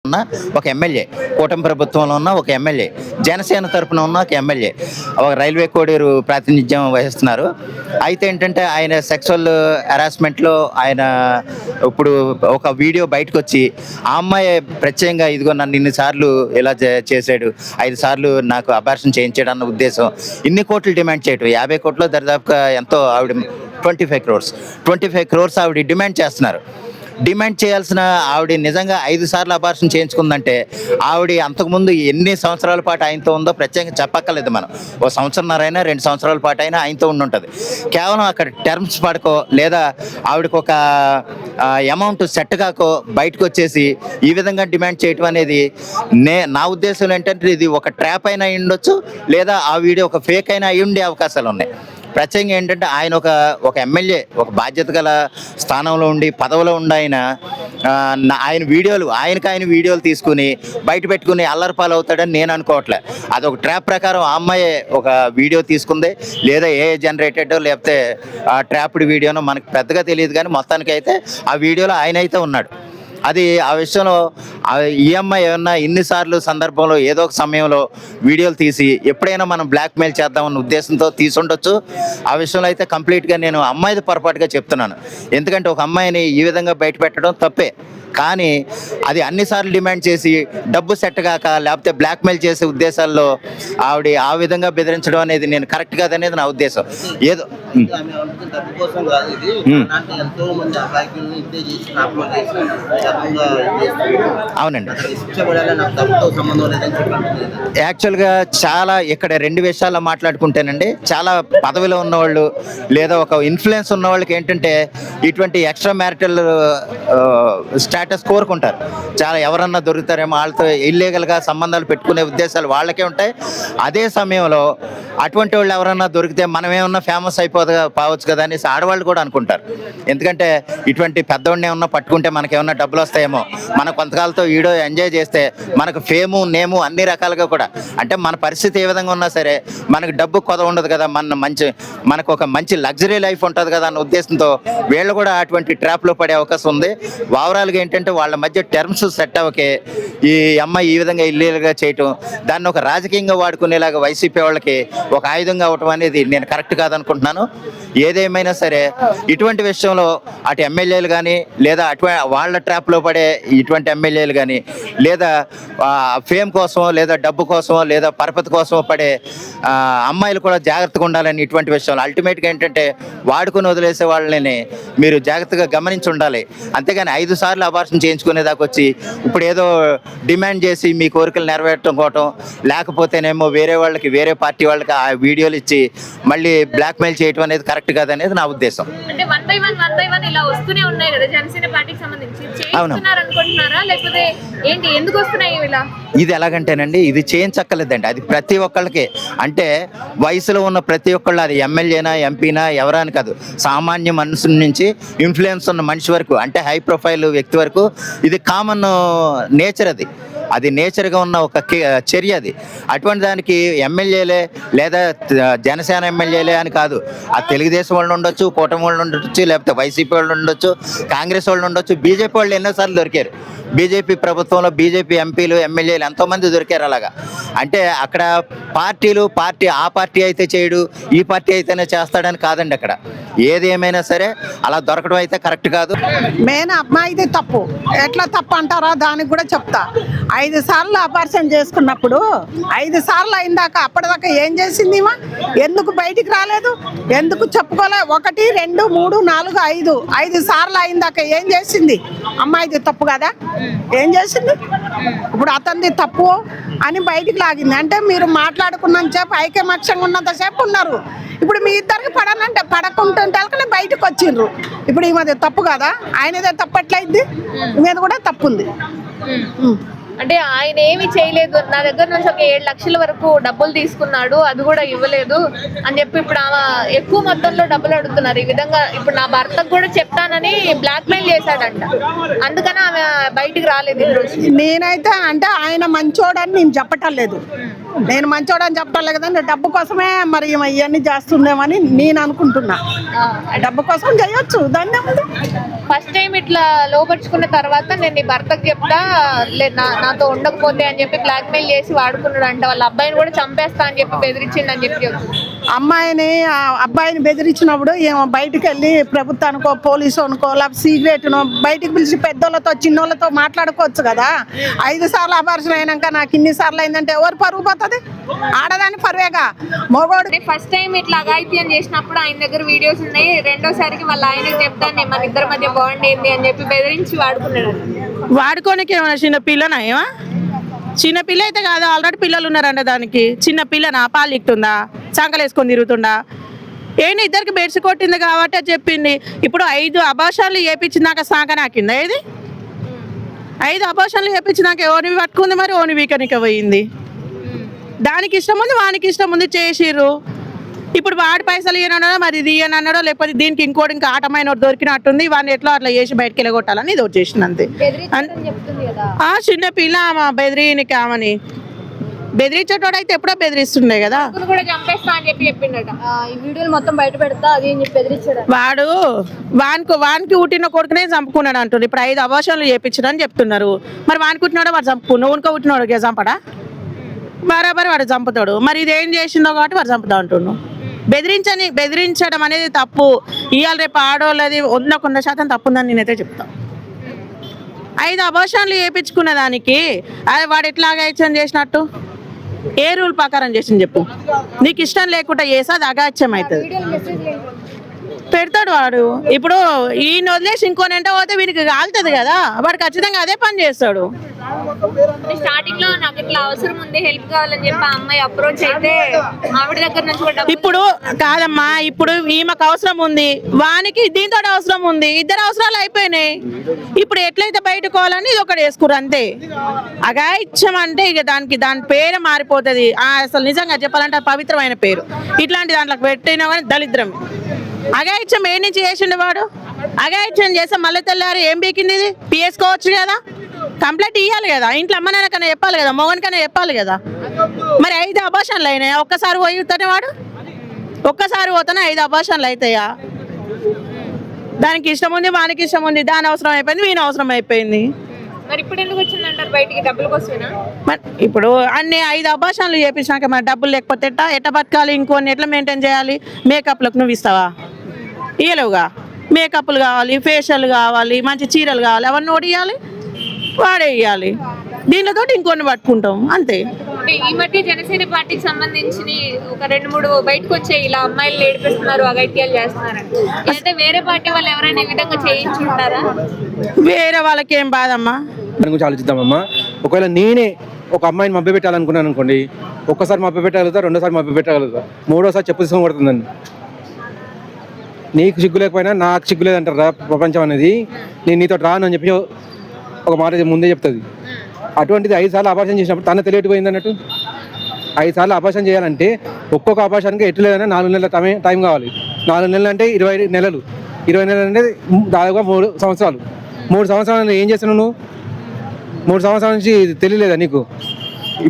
ఉన్న ఒక ఎమ్మెల్యే, కూటమి ప్రభుత్వంలో ఉన్న ఒక ఎమ్మెల్యే, జనసేన తరపున ఉన్న ఒక ఎమ్మెల్యే, ఒక రైల్వే కోడూరు ప్రాతినిధ్యం వహిస్తున్నారు. అయితే ఏంటంటే ఆయన సెక్సువల్ హెరాస్మెంట్లో ఆయన ఇప్పుడు ఒక వీడియో బయటకు వచ్చి ఆ అమ్మాయి ప్రత్యేకంగా ఇదిగో నన్ను ఇన్నిసార్లు ఇలా చేశాడు, 5 సార్లు నాకు అబార్షన్ చేయించాడు అన్న ఉద్దేశం, ఇన్ని కోట్లు డిమాండ్ చేయటం, 50 కోట్లు దరిదాపుగా ఎంతో ఆవిడ 25 crores ఆవిడ డిమాండ్ చేస్తున్నారు. డిమాండ్ చేయాల్సిన ఆవిడ నిజంగా 5 సార్లు అబార్షన్ చేయించుకుందంటే ఆవిడ అంతకుముందు ఎన్ని సంవత్సరాల పాటు ఆయనతో ఉందో ప్రత్యేకంగా చెప్పక్కర్లేదు. మనం 1 సంవత్సరంన్నరైనా 2 సంవత్సరాల పాటు అయినా ఆయనతో ఉండుంటుంది. కేవలం అక్కడ టర్మ్స్ పడకో లేదా ఆవిడకు ఒక అమౌంట్ సెట్ కాకో బయటకు వచ్చేసి ఈ విధంగా డిమాండ్ చేయటం అనేది నా ఉద్దేశం ఏంటంటే ఇది ఒక ట్రాప్ అయినా అయి ఉండొచ్చు, లేదా ఆ వీడియో ఒక ఫేక్ అయినా అయి ఉండే అవకాశాలు ఉన్నాయి. ప్రత్యేకంగా ఏంటంటే ఆయన ఒక ఎమ్మెల్యే, ఒక బాధ్యత గల స్థానంలో ఉండి పదవిలో ఉండి ఆయన వీడియోలు తీసుకుని బయట పెట్టుకుని అల్లరిపాలు అవుతాడని నేను అనుకోవట్లే. అదొక ట్రాప్ ప్రకారం ఆ అమ్మాయి ఒక వీడియో తీసుకుంది, లేదా ఏ జనరేటెడ్ లేకపోతే ట్రాప్డ్ వీడియోనో మనకు పెద్దగా తెలియదు, కానీ మొత్తానికి అయితే ఆ వీడియోలో ఆయన అయితే ఉన్నాడు. అది ఆ విషయంలో ఈ అమ్మాయి ఏమన్నా ఇన్నిసార్లు సందర్భంలో ఏదో ఒక సమయంలో వీడియోలు తీసి ఎప్పుడైనా మనం బ్లాక్మెయిల్ చేద్దామన్న ఉద్దేశంతో తీసుండొచ్చు. ఆ విషయంలో అయితే కంప్లీట్గా నేను అమ్మాయిది పొరపాటుగా చెప్తున్నాను. ఎందుకంటే ఒక అమ్మాయిని ఈ విధంగా బయట పెట్టడం తప్పే, కానీ అది అన్నిసార్లు డిమాండ్ చేసి డబ్బు సెట్ కాక లేకపోతే బ్లాక్మెయిల్ చేసే ఉద్దేశాల్లో ఆవిడ ఆ విధంగా బెదిరించడం అనేది నేను కరెక్ట్ కాదనేది నా ఉద్దేశం. ఏదో అవునండి, యాక్చువల్గా చాలా ఇక్కడ 2 విషయాల్లో మాట్లాడుకుంటేనండి, చాలా పదవిలో ఉన్నవాళ్ళు లేదా ఒక ఇన్ఫ్లుయెన్స్ ఉన్న వాళ్ళకి ఏంటంటే ఇటువంటి ఎక్స్ట్రా మ్యారిటల్ స్టేటస్ కోరుకుంటారు. చాలా ఎవరన్నా దొరుకుతారేమో, వాళ్ళతో ఇల్లీగల్గా సంబంధాలు పెట్టుకునే ఉద్దేశాలు వాళ్ళకే ఉంటాయి. అదే సమయంలో అటువంటి వాళ్ళు ఎవరన్నా దొరికితే మనం ఏమన్నా ఫేమస్ పోవచ్చు కదా అనేసి ఆడవాళ్ళు కూడా అనుకుంటారు. ఎందుకంటే ఇటువంటి పెద్దవాడిని ఏమన్నా పట్టుకుంటే మనకేమన్నా డబ్బులు వస్తాయేమో, మన కొంతకాలంతో వీడియో ఎంజాయ్ చేస్తే మనకు ఫేము నేము అన్ని రకాలుగా కూడా, అంటే మన పరిస్థితి ఏ విధంగా ఉన్నా సరే మనకు డబ్బు కొద ఉండదు కదా, మనకు ఒక మంచి లగ్జరీ లైఫ్ ఉంటుంది కదా అన్న ఉద్దేశంతో వీళ్ళు కూడా అటువంటి ట్రాప్లో పడే అవకాశం ఉంది. ఓవరాల్గా ఏంటంటే వాళ్ళ మధ్య టర్మ్స్ సెట్ అవ్వకే ఈ అమ్మాయి ఈ విధంగా ఇల్లీగల్గా చేయటం, దాన్ని ఒక రాజకీయంగా వాడుకునేలాగా వైసీపీ వాళ్ళకి ఒక ఆయుధంగా అవటం అనేది నేను కరెక్ట్ కాదనుకుంటున్నాను. ఏదేమైనా సరే ఇటువంటి విషయంలో అటు ఎమ్మెల్యేలు కానీ లేదా వాళ్ళ ట్రాప్లో పడే ఇటువంటి ఎమ్మెల్యేలు కానీ లేదా ఫేమ్ కోసమో లేదా డబ్బు కోసమో లేదా పరపతి కోసమో పడే అమ్మాయిలు కూడా జాగ్రత్తగా ఉండాలని ఇటువంటి విషయంలో అల్టిమేట్గా ఏంటంటే వాడుకొని వదిలేసే వాళ్ళని మీరు జాగ్రత్తగా గమనించి ఉండాలి. అంతేగాని 5 సార్లు అబార్షన్ చేయించుకునేదాకా వచ్చి ఇప్పుడు ఏదో డిమాండ్ చేసి మీ కోరికలు నెరవేర్చుకోవటం, లేకపోతేనేమో వేరే వాళ్ళకి వేరే పార్టీ వాళ్ళకి ఆ వీడియోలు ఇచ్చి మళ్ళీ బ్లాక్మెయిల్ చేయటం అనేది కరెక్ట్ కాదనేది నా ఉద్దేశం. అంటే 1 by 1 ఇలా వస్తూనే ఉన్నాయి కదా జనసేన పార్టీకి సంబంధించి, చేస్తున్నారు అనుకుంటున్నారా లేకపోతే ఏంటి, ఎందుకు వస్తున్నాయి ఇలా? ఇది ఎలాగంటేనండి, ఇది చేయించక్కర్లేదండి, అది ప్రతి ఒక్కళ్ళకి, అంటే వయసులో ఉన్న ప్రతి ఒక్కళ్ళు, అది ఎమ్మెల్యేనా ఎంపీనా ఎవరా అని కాదు, సామాన్య మనుషుల నుంచి ఇన్ఫ్లుయెన్స్ ఉన్న మనిషి వరకు, అంటే హై ప్రొఫైల్ వ్యక్తి వరకు ఇది కామన్ నేచర్. అది నేచర్గా ఉన్న ఒక చర్య అది. అటువంటి దానికి ఎమ్మెల్యేలే లేదా జనసేన ఎమ్మెల్యేలే అని కాదు, ఆ తెలుగుదేశం వాళ్ళు ఉండొచ్చు, కూటమి వాళ్ళు ఉండొచ్చు, లేకపోతే వైసీపీ వాళ్ళు ఉండొచ్చు, కాంగ్రెస్ వాళ్ళు ఉండొచ్చు, బీజేపీ వాళ్ళు ఎన్నోసార్లు దొరికారు. బీజేపీ ప్రభుత్వంలో బీజేపీ ఎంపీలు ఎమ్మెల్యేలు ఎంతోమంది దొరికారు అలాగా. అంటే అక్కడ ఆ పార్టీ అయితే చేయడు, ఈ పార్టీ అయితేనే చేస్తాడని కాదండి. అక్కడ ఏది ఏమైనా సరే అలా దొరకడం అయితే కరెక్ట్ కాదు. మెయిన్ అమ్మాయిది తప్పు. ఎట్లా తప్పు అంటారా, దానికి కూడా చెప్తా. 5 సార్లు అపార్షన్ చేసుకున్నప్పుడు 5 సార్లు అయిందాక అప్పటిదాకా ఏం చేసింది? ఎందుకు బయటికి రాలేదు? ఎందుకు చెప్పుకోలే? 1 2 3 4 5 సార్లు అయిందాక ఏం చేసింది? అమ్మాయిది తప్పు కదా, ఏం చేసింది? ఇప్పుడు అతనిది తప్పు అని బయటికి లాగింది. అంటే మీరు మాట్లాడుకున్నంత సేపు, ఐకమత్యంగా ఉన్నంతసేపు ఉన్నారు. ఇప్పుడు మీ ఇద్దరికి పడనంటే పడకుంటుంటే బయటకు వచ్చిండ్రు. ఇప్పుడు ఈమెది తప్పు కదా, ఆయనదే తప్పు ఎట్లయింది? ఈమెది కూడా తప్పు ఉంది. అంటే ఆయన ఏమి చేయలేదు, నా దగ్గర నుంచి ఒక 7 లక్షల వరకు డబ్బులు తీసుకున్నాడు, అది కూడా ఇవ్వలేదు అని చెప్పి ఇప్పుడు ఆమె ఎక్కువ మొత్తంలో డబ్బులు అడుగుతున్నారు. ఈ విధంగా ఇప్పుడు నా భర్తకు కూడా చెప్తానని బ్లాక్మెయిల్ చేశాడంట, అందుకని ఆమె బయటికి రాలేదు. నేనైతే అంటే ఆయన మంచోడని నేను చెప్పటం లేదు, నేను మంచోడని చెప్పటం లేదు కదండి. డబ్బు కోసమే మరి ఇవన్నీ చేస్తుందేమని నేను అనుకుంటున్నా. డబ్బు కోసం చేయొచ్చు, దాన్ని ఫస్ట్ టైం ఇట్లా లోపరుచుకున్న తర్వాత నేను నీ భర్తకు చెప్తా నాతో ఉండకపోతే అని చెప్పి బ్లాక్ మెయిల్ చేసి వాడుకున్నాడు అంట. వాళ్ళ అబ్బాయిని కూడా చంపేస్తా అని చెప్పి బెదిరించింది అని చెప్పి చెప్తుంది. అబ్బాయిని బెదిరించినప్పుడు ఏమో బయటికి వెళ్ళి ప్రభుత్వానికో పోలీసు అనుకో లేకపోతే సీక్రెట్నో బయటికి పిలిచి పెద్దోళ్ళతో చిన్నోళ్ళతో మాట్లాడుకోవచ్చు కదా. 5 సార్లు అబార్షన్ అయినాక నాకు ఇన్ని సార్లు అయిందంటే ఎవరు పరుగు పోతుంది? ఆడదాని పరువేగా. మొగోడు ఫస్ట్ టైం ఇట్లా అఘాయిత్యం చేసినప్పుడు ఆయన దగ్గర వీడియోస్ ఉన్నాయి. రెండోసారికి వాళ్ళ ఆయనకు చెప్తాను మన ఇద్దరి మధ్య బాండ్ ఏంది అని చెప్పి బెదిరించి వాడుకున్నాడు. వాడుకోనికి ఏమైనా చిన్న పిల్లనా? ఏమా చిన్న పిల్ల అయితే కాదు, ఆల్రెడీ పిల్లలు ఉన్నారంట దానికి. చిన్న పిల్లనా? పాలు ఇస్తుందా? సంకలు వేసుకొని తిరుగుతుండా? ఏమి ఇద్దరికి బెడ్స్ కొట్టింది కాబట్టి చెప్పింది. ఇప్పుడు 5 అబార్షన్లు చేయించినాక సాక నాకిందా? ఏది 5 అబార్షన్లు చేయించినాక ఓని పట్టుకుంది, మరి ఓని వీకనికి పోయింది. దానికి ఇష్టం ఉంది, వానికి ఇష్టం ఉంది, చేసిర్రు. ఇప్పుడు వాడి పైసలు ఇయ్యనన్నాడో మరి ఇది ఇయ్యనన్నాడో, లేకపోతే దీనికి ఇంకోటి ఇంకా ఆటమైన దొరికినట్టుంది, వాడిని ఎట్లా అట్లా చేసి బయటకు వెళ్ళగొట్టాలని ఇది ఒకటి చేసింది అంతే. చిన్న పిల్ల ఆమె బెదిరికి ఆమెని బెదిరించేటోడు అయితే ఎప్పుడో బెదిరిస్తుండే కదా. కూడా చంపేస్తా అని చెప్పి చెప్పిండట. ఈ వీడియోలు మొత్తం బయట పెడతా అది బెదిరించాడు. వాడు వానికి పుట్టిన కొడుకునే చంపుకున్నాడు అంటున్నారు. ఇప్పుడు 5 అబార్షన్లు చేయించిన అని చెప్తున్నారు. మరి వానికి పుట్టినాడో వాడు చంపుకున్నాడు, ఉనుకో పుట్టినాడు చంపడా? బరాబర్ వాడు చంపుతాడు. మరి ఇది ఏం చేసిందో కాబట్టి వాడు చంపుతా అంటున్నాడు. బెదిరించడం అనేది తప్పు. ఇవాళ రేపు ఆడవాళ్ళది 100% తప్పుందని నేనైతే చెప్తాను. 5 అబార్షన్లు చేయించుకున్న దానికి అది వాడు ఎట్లా అగాయిత్యం చేసినట్టు? ఏ రూల్ ప్రకారం చేసింది చెప్పు? నీకు ఇష్టం లేకుండా చేస్తే అది అగాయిత్యం అవుతుంది. పెడతాడు వాడు. ఇప్పుడు ఈయన వదిలేసి ఇంకోనంటే పోతే వీనికి కాలుతుంది కదా, వాడు ఖచ్చితంగా అదే పని చేస్తాడు. స్టార్టింగ్ లో నాకు ఇట్లా అవసరం ఉంది, హెల్ప్ కావాలని చెప్పి ఆ అమ్మాయి అప్రోచ్ అయితే ఆవిడ దగ్గర నుంచి కూడా ఇప్పుడు కాదమ్మా, ఇప్పుడు ఈమెకు అవసరం ఉంది, వానికి దీంతో అవసరం ఉంది, ఇద్దరు అవసరాలు అయిపోయినాయి. ఇప్పుడు ఎట్లయితే బయటకోవాలని ఇది ఒకటి వేసుకురు అంతే. అగాయిత్యం అంటే ఇక దాని పేరు మారిపోతుంది. అసలు నిజంగా చెప్పాలంటే పవిత్రమైన పేరు. ఇట్లాంటి దాంట్లోకి పెట్టినా కానీ దళిద్రం. అగాయిత్యం ఏ నుంచి చేసిండు వాడు? అగాయిత్యం చేస్తే మళ్ళీ తెల్లారి ఏం బీకింది? ఇది పిఎస్కోవచ్చు కదా, కంప్లైంట్ ఇవ్వాలి కదా, ఇంట్లో అమ్మ నాన్నకన్నా చెప్పాలి కదా, మొగనికన్నా చెప్పాలి కదా. మరి 5 అబార్షన్లు అయినాయి. ఒక్కసారి పోతానే వాడు, ఒక్కసారి పోతానే 5 అబార్షన్లు అవుతాయా? దానికి ఇష్టం ఉంది, వానికి ఇష్టం ఉంది, దాని అవసరం అయిపోయింది, వీని అవసరం అయిపోయింది. మరి ఇప్పుడు ఎందుకు వచ్చిందంటారు బయటికి? డబ్బుల కోసమేనా? మరి ఇప్పుడు అన్ని 5 అబార్షన్లు చేపించాక మరి డబ్బులు లేకపోతే ఎట్ట బతకాలి? ఇంకొన్ని ఎట్లా మెయింటైన్ చేయాలి? మేకప్లకు నువ్వు ఇస్తావా? ఇయ్యలేవుగా. మేకప్లు కావాలి, ఫేషియల్ కావాలి, మంచి చీరలు కావాలి, అవన్నీ ఒకటి ఇవ్వాలి, వాడే ఇవ్వాలి. దీనితో ఇంకొన్ని పట్టుకుంటాం అంతే. ఈ మధ్య జనసేన పార్టీకి సంబంధించి ఒక 2-3 బయటకు వచ్చాయి, ఇలా అమ్మాయిలు ఏడిపిస్తున్నారు, అగైత్యాలు చేస్తున్నారు. అయితే వేరే పార్టీ వాళ్ళు ఎవరైనా ఈ విధంగా చేయించుంటారా? వేరే వాళ్ళకి ఏం బాధమ్మా? దాని గురించి ఆలోచిద్దామమ్మా. ఒకవేళ నేనే ఒక అమ్మాయిని మభ్య పెట్టాలనుకున్నాను అనుకోండి, ఒక్కసారి మభ్య పెట్టగలుగుతా, రెండోసారి మభ్య పెట్టగలుగుతా, మూడోసారి చెప్పు తీసుకొని కొడుతుందండి. నీకు సిగ్గు లేకపోయినా నాకు సిగ్గు లేదంటారా ప్రపంచం అనేది. నేను నీతో రాను అని చెప్పి ఒక మాట ముందే చెప్తుంది. అటువంటిది 5 సార్లు అబార్షన్ చేసినప్పుడు తన తెలియకపోయింది అన్నట్టు. 5 సార్లు అబార్షన్ చేయాలంటే ఒక్కొక్క అబార్షన్కి ఎట్లు లేదన్నా 4 నెలల టైం కావాలి. 4 నెలలు అంటే 20 నెలలు. 20 నెలలు అంటే దాదాపుగా 3 సంవత్సరాలు. 3 సంవత్సరాలు ఏం చేస్తున్నావు నువ్వు? 3 సంవత్సరాల నుంచి తెలియలేదా నీకు?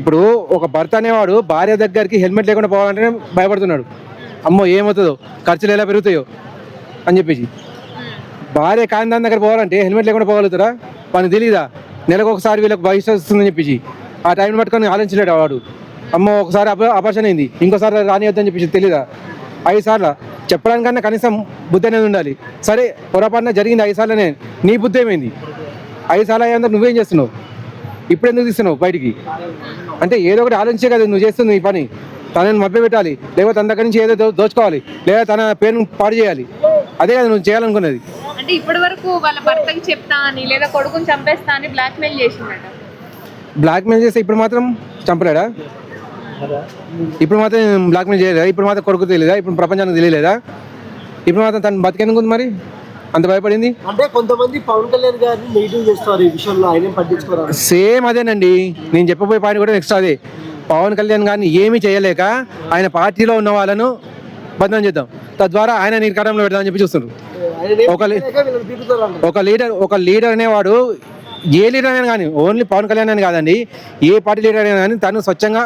ఇప్పుడు ఒక భర్త అనేవాడు భార్య దగ్గరికి హెల్మెట్ లేకుండా పోవాలంటే భయపడుతున్నాడు. అమ్మో ఏమవుతుందో, ఖర్చులు ఎలా పెరుగుతాయో అని చెప్పేసి. భార్య కాని దాని దగ్గర పోవాలంటే హెల్మెట్ లేకుండా పోగలుగుతారా? వానికి తెలియదా నెలకు ఒకసారి వీళ్ళకి భవిష్యత్తు వస్తుందని చెప్పేసి? ఆ టైంని పట్టుకొని ఆలోచించలేడు వాడు. అమ్మో ఒకసారి అపార్షన్ అయింది, ఇంకోసారి రానివద్దని చెప్పేసి తెలీదా? 5 సార్లు చెప్పడానికన్నా కనీసం బుద్ధి అనేది ఉండాలి. సరే పొరపాటున జరిగింది 5 సార్లనే, నీ బుద్ధి ఏమైంది? 5 సార్లు అయ్యేందుకు నువ్వేం చేస్తున్నావు? ఇప్పుడు ఎందుకు తీస్తున్నావు బయటికి? అంటే ఏదో ఒకటి ఆలోచించే కదా నువ్వు చేస్తుంది ఈ పని. తనని మభ్య పెట్టాలి, లేకపోతే తన దగ్గర నుంచి ఏదో దోచుకోవాలి, లేదా తన పేరును పాడు చేయాలి. అదే కదా నువ్వు చేయాలనుకున్నది. అంటే ఇప్పటి వరకు వాళ్ళ భర్తకి చెప్తా అని లేదా కొడుకుని చంపేస్తా అని బ్లాక్ మెయిల్ చేసిందట. బ్లాక్ మెయిల్ చేస్తే ఇప్పుడు మాత్రం చంపలేడా? ఇప్పుడు మాత్రం బ్లాక్ మెయిల్ చేయలేదా? ఇప్పుడు మాత్రం కొడుకు తెలియదా? ఇప్పుడు ప్రపంచానికి తెలియలేదా? ఇప్పుడు మాత్రం తను బతికేందుకు ఉంది మరి అంత భయపడింది? అంటే కొంతమంది పవన్ కళ్యాణ్ గారిని నెగిటివ్ చేస్తారు ఈ విషయంలో, ఆయన పట్టించుకోరు. సేమ్ అదేనండి నేను చెప్పబోయే పాయింట్ కూడా నెక్స్ట్ అదే. పవన్ కళ్యాణ్ గారిని ఏమీ చేయలేక ఆయన పార్టీలో ఉన్న వాళ్ళను బదనాం చేద్దాం, తద్వారా ఆయన నిర్కారంలో పెడదామని చెప్పి చూస్తున్నారు. ఒక లీడర్ అనేవాడు ఏ లీడర్ అయినా కానీ, ఓన్లీ పవన్ కళ్యాణ్ అని కాదండి, ఏ పార్టీ లీడర్ అయినా కానీ తను స్వచ్ఛంగా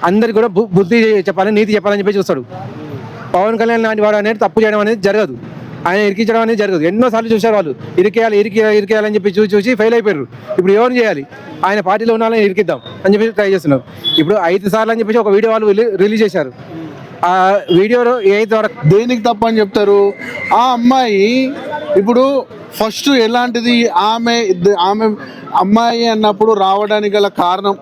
అందరికి కూడా బుద్ధి చెప్పాలని, నీతి చెప్పాలని చెప్పి చూస్తాడు. పవన్ కళ్యాణ్ లాంటి వాడు అనేది తప్పు చేయడం అనేది జరగదు. ఆయన ఇరికించడం అనేది జరగదు. ఎన్నోసార్లు చూశారు వాళ్ళు, ఇరికేయాలని చెప్పి చూసి ఫెయిల్ అయిపోయారు. ఇప్పుడు ఎవరు చేయాలి? ఆయన పార్టీలో ఉన్న వాళ్ళని ఇరికిద్దాం అని చెప్పి ట్రై చేస్తున్నారు. ఇప్పుడు 5 సార్లు అని చెప్పేసి ఒక వీడియో వాళ్ళు రిలీజ్ చేశారు. ఆ వీడియోలో దేనికి తప్ప అని చెప్తారు? ఆ అమ్మాయి ఇప్పుడు ఫస్ట్ ఎలాంటిది, ఆమె అమ్మాయి అన్నప్పుడు రావడానికి గల కారణం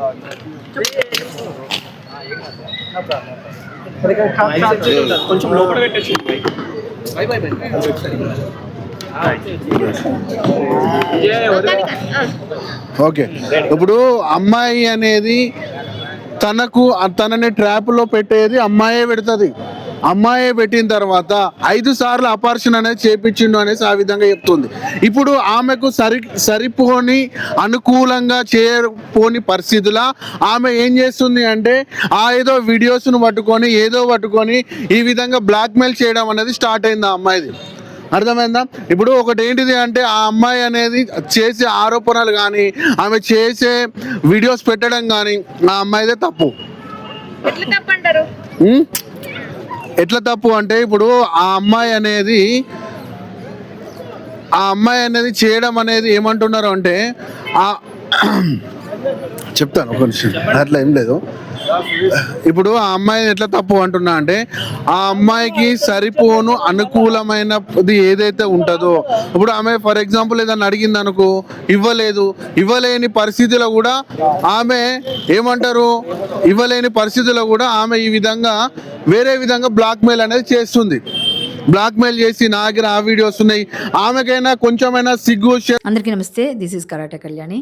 కొంచెం లోపల పెట్టేసి ఓకే. ఇప్పుడు అమ్మాయి అనేది తనని ట్రాప్లో పెట్టేది అమ్మాయే పెడుతుంది. అమ్మాయే పెట్టిన తర్వాత 5 సార్లు అపార్షన్ అనేది చేపించిండు అనేసి ఆ విధంగా చెప్తుంది. ఇప్పుడు ఆమెకు సరిపోని అనుకూలంగా చేయపోని పరిస్థితుల ఆమె ఏం చేస్తుంది అంటే ఏదో వీడియోస్ను పట్టుకొని ఈ విధంగా బ్లాక్మెయిల్ చేయడం అనేది స్టార్ట్ అయింది ఆ అమ్మాయిది. అర్థమైందా? ఇప్పుడు ఒకటి ఏంటిది అంటే ఆ అమ్మాయి అనేది చేసే ఆరోపణలు కానీ ఆమె చేసే వీడియోస్ పెట్టడం కానీ ఆ అమ్మాయిదే తప్పు. ఎట్లా తప్పు అంటే ఇప్పుడు ఆ అమ్మాయి అనేది చేయడం అనేది ఏమంటున్నారు అంటే చెప్తాను ఒక నిమిషం, అట్లా ఏం లేదు. ఇప్పుడు ఆ అమ్మాయిని ఎట్లా తప్పు అంటున్నా అంటే ఆ అమ్మాయికి సరిపోను అనుకూలమైనది ఏదైతే ఉంటుందో, ఇప్పుడు ఆమె ఫర్ ఎగ్జాంపుల్ ఏదైనా అడిగింది అనుకో, ఇవ్వలేని పరిస్థితిలో కూడా ఆమె ఈ విధంగా వేరే విధంగా బ్లాక్మెయిల్ అనేది చేస్తుంది. బ్లాక్మెయిల్ చేసి నా దగ్గర ఆ వీడియోస్ ఉన్నాయి, ఆమెకైనా కొంచెమైనా సిగ్గు. అందరికీ నమస్తే, దిస్ ఈజ్ కరాటే కళ్యాణి.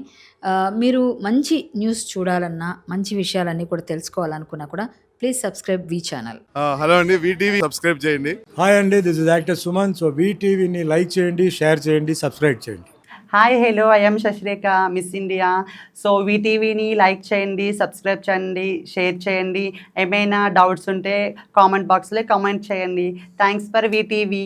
మీరు మంచి న్యూస్ చూడాలన్నా, మంచి విషయాలన్నీ కూడా తెలుసుకోవాలనుకున్నా కూడా please subscribe V channel. Hello అండి, వీటీవీ సబ్స్క్రైబ్ చేయండి. హాయ్ అండి, this is actor Suman. So వీటీవీని లైక్ చేయండి, షేర్ చేయండి, సబ్స్క్రైబ్ చేయండి. Hi hello, I'm Shashirekha, miss India. So వీటీవీని లైక్ చేయండి, సబ్స్క్రైబ్ చేయండి, షేర్ చేయండి. ఏమైనా డౌట్స్ ఉంటే కామెంట్ బాక్స్లో కామెంట్ చేయండి. Thanks for VTV.